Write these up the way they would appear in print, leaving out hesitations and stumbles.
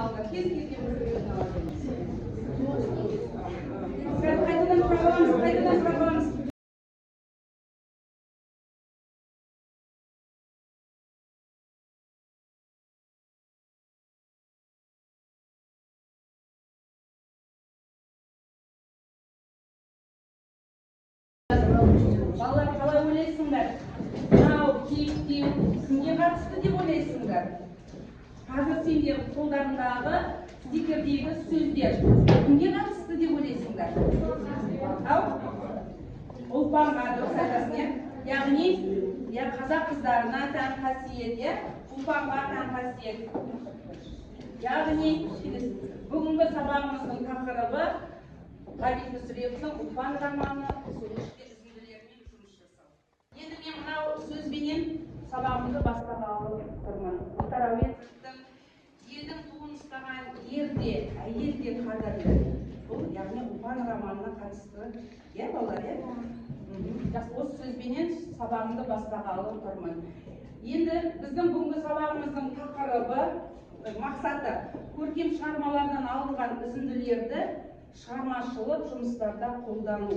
алды. Кез-келген бір біреуден ала беріңіз. Қайтадан сұрақ аламыз. Балалар қалай ойлайсыңдар? Мынау киіктеу кімге қатысты деп ойлайсыңдар? Қазір сендер қолдарындағы стикердегі сөздер кімге қатысты деп ойлайсыңдар? Ұлпанға, дұрыс айтасың, яғни қазақ қыздарына тән қасиет, ұлпанға тән қасиет. Яғни бүгінгі сабағымыздың тақырыбы Ғабит Мүсіреповтің «Ұлпан» романы сөйлеште үзінділермен жұмыс жасау. Енді мен мынау сөзбенен сабағымды бастағалы тұрмын. Мұхтар Әуезовтің елдің туын ұстаған ерде, әйелде қадірлі. Бұл яғни «Ұлпан» романына қатысты. Балалар, осы сөзбенен сабағымды бастағалы тұрмын. Енді біздің бүгінгі сабағымыздың тақырыбы, мақсаты көркем шығармалардан алынған үзінділерді шығармашылық жұмыстарда қолдану.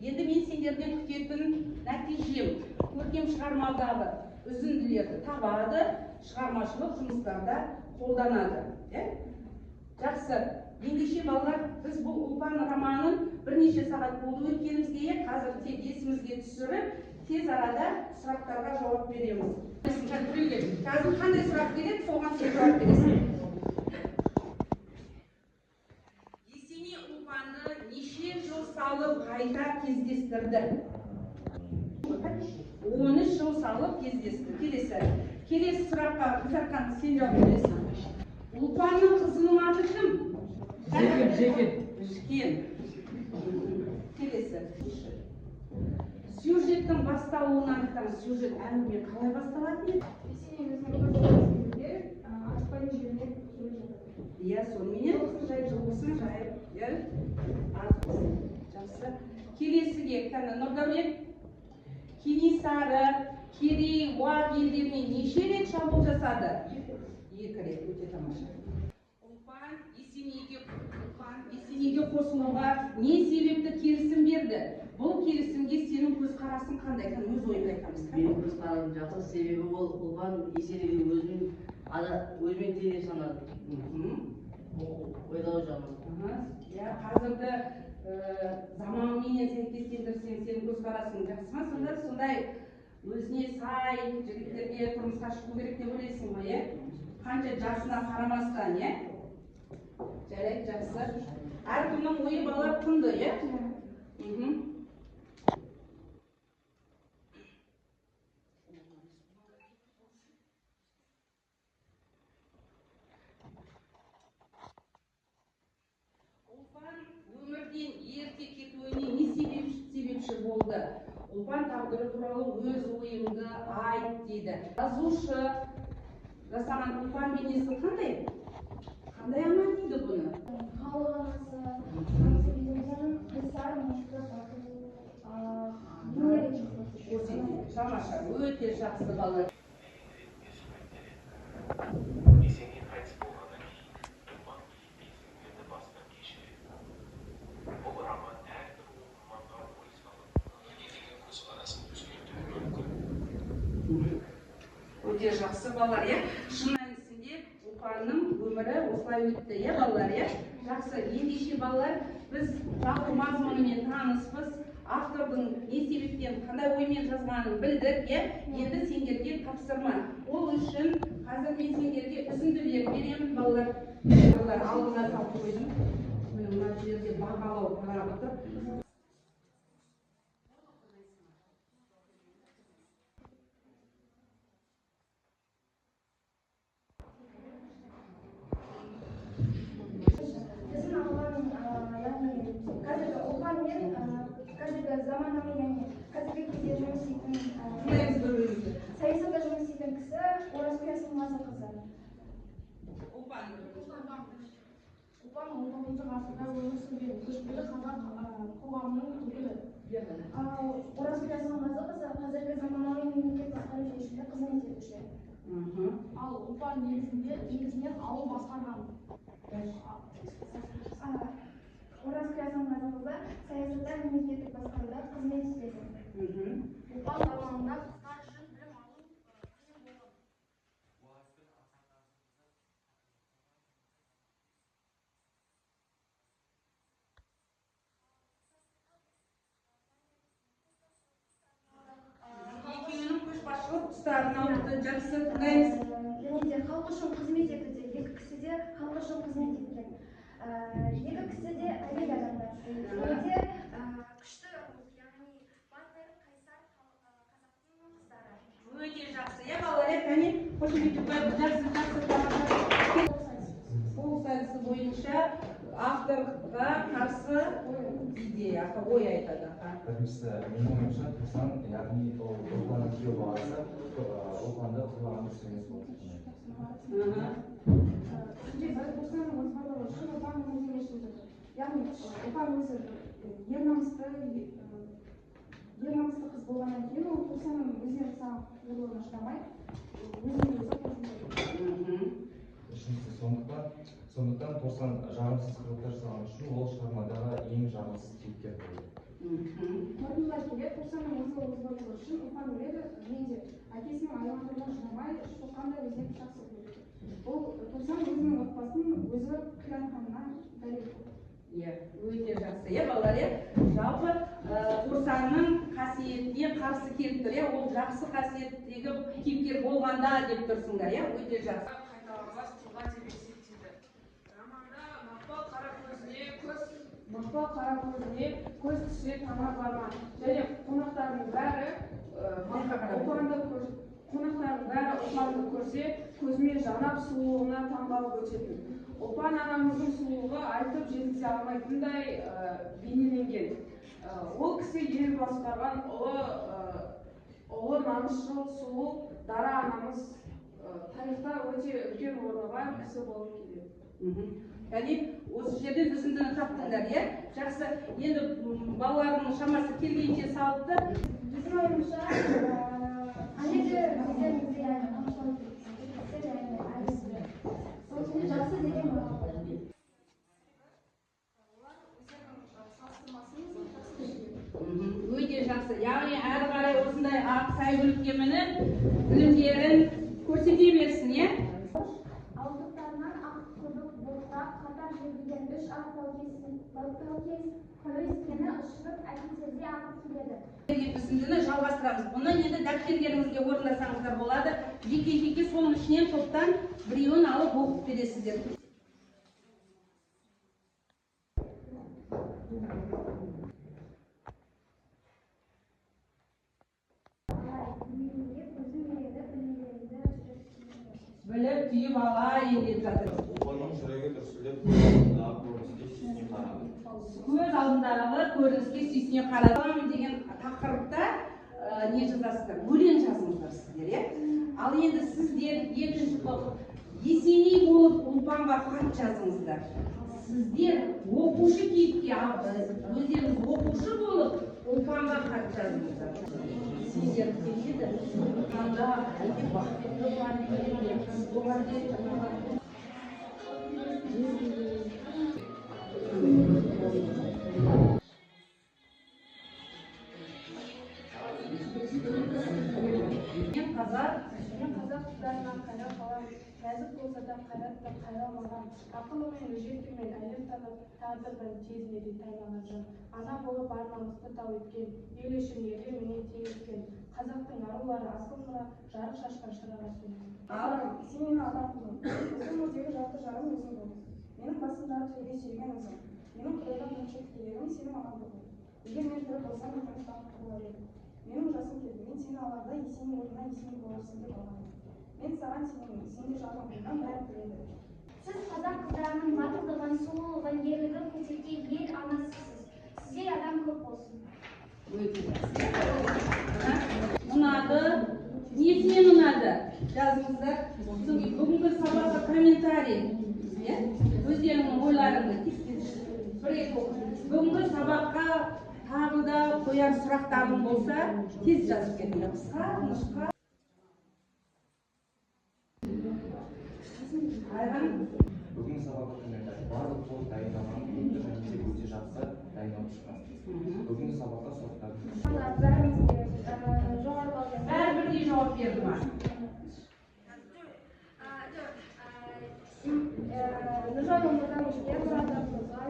Енді мен сендерден күтетін нәтижем көркем шығармадағы үзінділерді табады, шығармашылық жұмыстарда қолданады. Жақсы. Ендеше балалар, біз бұл «Ұлпан» романын бірнеше сағат болды өткенімізге, қазір тек есімізге түсіріп, тез арада сұрақтарға жауап береміз. Қазір қандай сұрақ келеді, соған сен жауап бересің. Есеней Ұлпанды неше жыл салып қайта кездестірді? 13 жыл салып кездестірді. Келесі сұраққа Қызарқан сен жауап бересің. Ұлпанның қызының аты кім? Жекен. Келесі. Сюжеттің басталуынан айтамыз. Сюжет әңгіме қалай басталады? Есеней өзінің аспайын жеріне жүріп жатыр. Сонымен жылғысын жайып. Жақсы. Келесіге, Нұрдәулет, Кенесары, Керей, Уақ елдеріне неше рет шабуыл жасады? 2 рет, өте тамаша. Ұлпан Есенейге қосылуға не себепті келісім берді? Бұл келісімге сенің көзқарасың қандай? Өз ойыңды айтамыз. Менің көзқарасым жақсы, себебі ол Ұлпан Есенейді өзімен тең санады. Ойлау жағынан. Қазіргі заманменен сәйкестендірсең, сенің көзқарасың жақсы ма? Сондай өзіне сай жігіттерге тұрмысқа шығу керек деп ойлайсың ғой, қанша жасына қарамастан, жарайды, жақсы. Әркімнің ойы балалар құнды, Ұлпан өмірден ерте кетуіне не себепші болды? Ұлпан тағдыры туралы өз ойыңды айт дейді. Жазушы жасаған Ұлпан бейнесі қандай? Қандай ана дейді бұны? Халық анасы, қыздар, мықты, тамаша, өте жақсы балалар. Есеней қайтыс болғаннан кейін Ұлпан есімдерді бастан кешіреді. Бұл роман әрбір оқырманға ой салып, Есенейге көзқарасын өзгертуі мүмкін. Өте жақсы балалар, шын мәнісінде Ұлпанның өмірі осылай өтті, балалар, жақсы. Ендеше балалар, біз жалпы мазмұнымен таныспыз, автордың не себептен, қандай оймен жазғанын білдік, енді сендерге тапсырма. Ол үшін қазір мен сендерге үзінділер беремін, балалар. Алдына салып қойдым. Мына жерде бағалау тарап тұр. заманауи яғни қазіргі кезде жұмыс істейтін саясатта жұмыс істейтін кісі Оразкүл Асылмазықызы. Ұлпан 19 ғасырда өмір сүрген көшпелі қазақ қоғамының өкілі. Оразкүл Асылмазықызы қазіргі заманауи мемлекет басқару жүйесінде қызмет етуші. Ал Ұлпан негізінен ауыл басқарған. жақсы тыңдаймыз. және де халық үшін қызмет етуде екі кісі де халық үшін қызмет еткен. Екі кісі де әйел адамдар. Және де күшті, яғни батыр, қайсар қазақтың қыздары. Өте жақсы. Иә балалар, кәне қошеметтеп қойып жақсы қол сайысы бойынша авторға қарсы идея, ой айтады. Біріншісі, менің ойымша Тұрсан, яғни ол ұлпанның күйеу баласы, ұлпанды қырлаған дұрыс емес болды. Тұрсанның озбарлығы үшін ұлпанның өзіне шындығы. Яғни ұлпан өзі ер намысты қыз болғаннан кейін ол Тұрсанның өзіне жасаған қорлығына шыдамай өзіне өзі қосылды. Үшіншісі, сондықтан Тұрсан жағымсыз қылықтар жасаған үшін ол шығармадағы ең жағымсыз кейіпкер болды. Қорытындылай келе, Тұрсанның өзі озбарлығы үшін ұлпан өледі, мен де әкесінің аяғандығына шыдамай шоққандай өзіне жақсы көреді. Ол Тұрсан өзінің отбасын өзі қиратқанына дәлел болды. Иә, өте жақсы. Иә балалар, жалпы Тұрсанның қасиетіне қарсы келіп тұр. Ол жақсы қасиеттегі кейіпкер болғанда деп тұрсыңдар. Иә, өте жақсы. Қайталанбас тұлға деп есептейді. Романда мақпал қара көзіне көз түссе таңа барма. Және қонақтардың бәрі ұлпанды көрсе көзімен жанап сұлулығына таңғалып өтетін. Ұлпан анамыздың сұлулығы айтып жеткізе алмайтындай бейнеленген. Ол кісі ел басқарған ұлы намысшыл сұлу дара анамыз тарихта өте үлкен орны бар кісі болып келеді. Яғни осы жерден үзіндіні таптыңдар, иә? Жақсы. Енді балалардың шамасы келгенше салыпты. Bizim oyunumuzda anneci bizlerimizde yani konuşalım. Size yani ailesi. Sonuçta жақсы деген Өте жақсы. Яғни әрі қарай осындай ақ сәйгүлікке мініп, білімдерін көрсете берсін, иә? Алғыстарынан ақ көбік болса, қатар жүрген үш ақ таукес пәуескені ұшырып әкетерде ағып келеді. Үзіндіні жалғастырамыз. Бұны енді дәптерлеріңізге орындасаңыздар болады. Жеке-жеке соның ішінен топтан біреуін алып оқып бересіздер. Біліп түйіп алайын деп жатыр. Ұлпанның жүрегі дүрсілдеп, көз алдындағы көрініске сүйсіне қарадым деген тақырыпта не жазасыздар? Өлең жазыңыздар сіздер, иә? Ал енді сіздер екінші топ Есеней болып Ұлпанға хат жазыңыздар. Сіздер оқушы кейіпке өздеріңіз оқушы болып Ұлпанға хат жазыңыздар. Сіздер келеді. Қанда әлде бақытты болған Мен қазақ қыздарынан қайрап қалам, нәзік болса да қайратта қайралмаған, ақылымен өжеттімен әлем танып, тағдырдың тезіне таймаған жан. Ана болып бар намысты тау еткен, ел үшін ерлер менен теңескен, қазақтың арулары асыл мұра, жарық шашқан шыраға сөнген. Сен мені адам қылың, өзің өрдегі жарты жарым өзің бол. Менің басымдағы төге сүйген өзің. Менің құдайдан мөлшер тілегім сенің амандығың. Егер мен тірі болсам, мен бақытты болар едім. Менің жасым келді, мен сені аларда Есеней орнына Есеней боларсың деп алғанмын. Мен саған сенемін, сен де жаным қолдан бәрін біледі. Сіз қазақ қыздарының батылдығын, сұлулығын, ерлігін көрсеткен ел анасысыз. Сізге адам көп болсын. Ұнады. Несінен ұнады? Жазыңыздар. Бүгінгі сабаққа комментарий. Өздерінің ойларыңды бүгінгі сабаққа тағы да қояр сұрақтарың болса, тез жазып кетіңдер. Қысқа, нұсқа. Бүгінгі сабаққа комментарий. Барлық топ дайындалған енді және де өте жақсы дайындалып шыққан. Бүгінгі сабаққа сұрақтар. Бәрібірдей жауап берді ма? Нұржан өмірдан жігер мұратымызға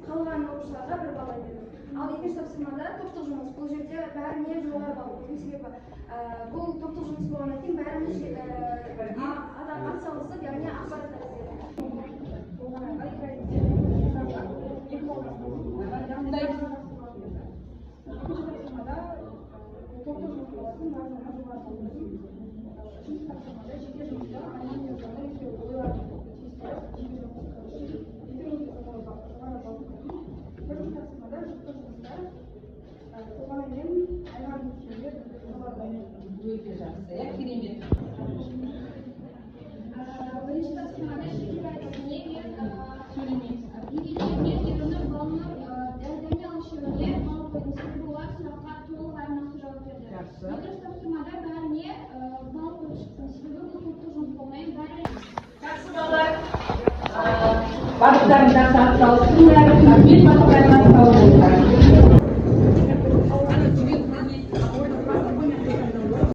қалған оқушыларға бір бала бердім. Ал екінші тапсырмада топтық жұмыс. Бұл жерде бәріне жоғары баға бердім. Себебі бұл топтық жұмыс болғаннан кейін бәріміз адам атсалысып, яғни ақпараттар іздедік. Өте жақсы, иә, керемет. Бірінші тапсырмада шекара айтатыне мен Сөйлемейсіз. үйреніп баланы дәлдәне алышуіне балық көрінісі болар сұраққа толық әрі нақты жауап берді. Жақсы. Екінші тапсырмада бәріне балық көріп шықтым. Себебі бұл топтық жұмыс болмай бәрі Жақсы балалар. Барлықтарың жақсы атсалыстыңдар. Рахмет, барлықтарыңа.